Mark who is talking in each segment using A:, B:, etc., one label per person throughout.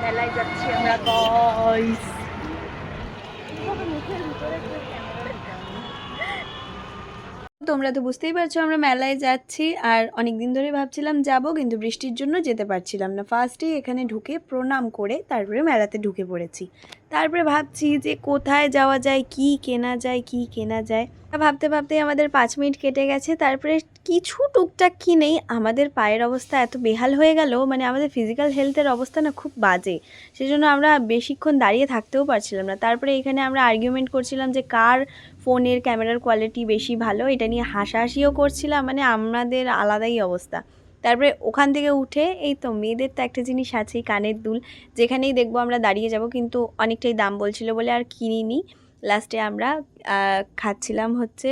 A: মেলায় যাচ্ছি আমরা গাইস। মুখের ভিতরে তোমরা তো বুঝতেই পারছো আমরা মেলায় যাচ্ছি, আর অনেক দিন ধরে ভাবছিলাম যাব, কিন্তু বৃষ্টির জন্য যেতে পারছিলাম না। ফার্স্টেই এখানে ঢুকে প্রণাম করে তারপরে মেলাতে ঢুকে পড়েছি। তারপরে ভাবছি যে কোথায় যাওয়া যায়, কি কেনা যায়, কি কেনা যায়। ভাবতে ভাবতেই আমাদের 5 মিনিট কেটে গেছে। তারপরে কিছু টুকটাক কিনেই আমাদের পায়ের অবস্থা এত বেহাল হয়ে গেল, মানে আমাদের ফিজিক্যাল হেলথের অবস্থা না খুব বাজে। সেজন্য আমরা বেশিক্ষণ দাঁড়িয়ে থাকতেও পারছিলাম না। তারপরে এখানে আমরা আর্গুমেন্ট করছিলাম যে কার ফোনের ক্যামেরার কোয়ালিটি বেশি ভালো, এটা নিয়ে হাসাহাসিও করছিলাম, মানে আমাদের আলাদাই অবস্থা। তারপরে ওখান থেকে উঠে এই তো মেয়েদের তো একটা জিনিস আছেই, কানের দুল। যেখানেই দেখবো আমরা দাঁড়িয়ে যাব, কিন্তু অনেকটাই দাম বলছিল বলে আর কিনিনি। লাস্টে আমরা খাচ্ছিলাম হচ্ছে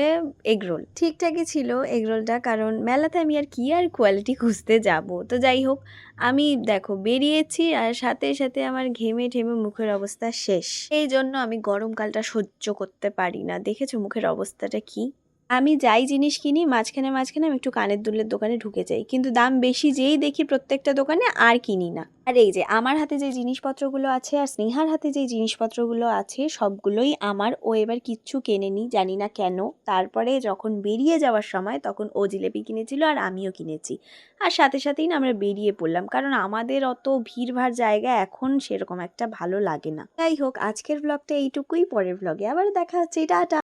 A: এগরোল। ঠিকঠাকই ছিল এগরোলটা, কারণ মেলাতে আমি আর কি আর কোয়ালিটি খুঁজতে যাব। তো যাই হোক, আমি দেখো বেরিয়েছি আর সাথে সাথে আমার ঘেমে ঠেমে মুখের অবস্থা শেষ। এই জন্য আমি গরমকালটা সহ্য করতে পারি না। দেখেছো মুখের অবস্থাটা কি? আমি যাই জিনিস কিনি মাঝখানে মাঝখানে আমি একটু কানের দুলের দোকানে ঢুকে যাই, কিন্তু দাম বেশি যেই দেখি প্রত্যেকটা দোকানে আর কিনি না। আর এই যে আমার হাতে যে জিনিসপত্রগুলো আছে আর স্নেহার হাতে যে জিনিসপত্রগুলো আছে সবগুলোই আমার। ও এবার কিচ্ছু কেনেনি, জানি না কেন। তারপরে যখন বেরিয়ে যাওয়ার সময় তখন ও জিলেপি কিনেছিল আর আমিও কিনেছি। আর সাথে সাথেই না আমরা বেরিয়ে পড়লাম, কারণ আমাদের অত ভিড়ভাড় জায়গা এখন সেরকম একটা ভালো লাগে না। যাই হোক, আজকের ব্লগটা এইটুকুই। পরের ব্লগে আবার দেখা হচ্ছে। টাটা।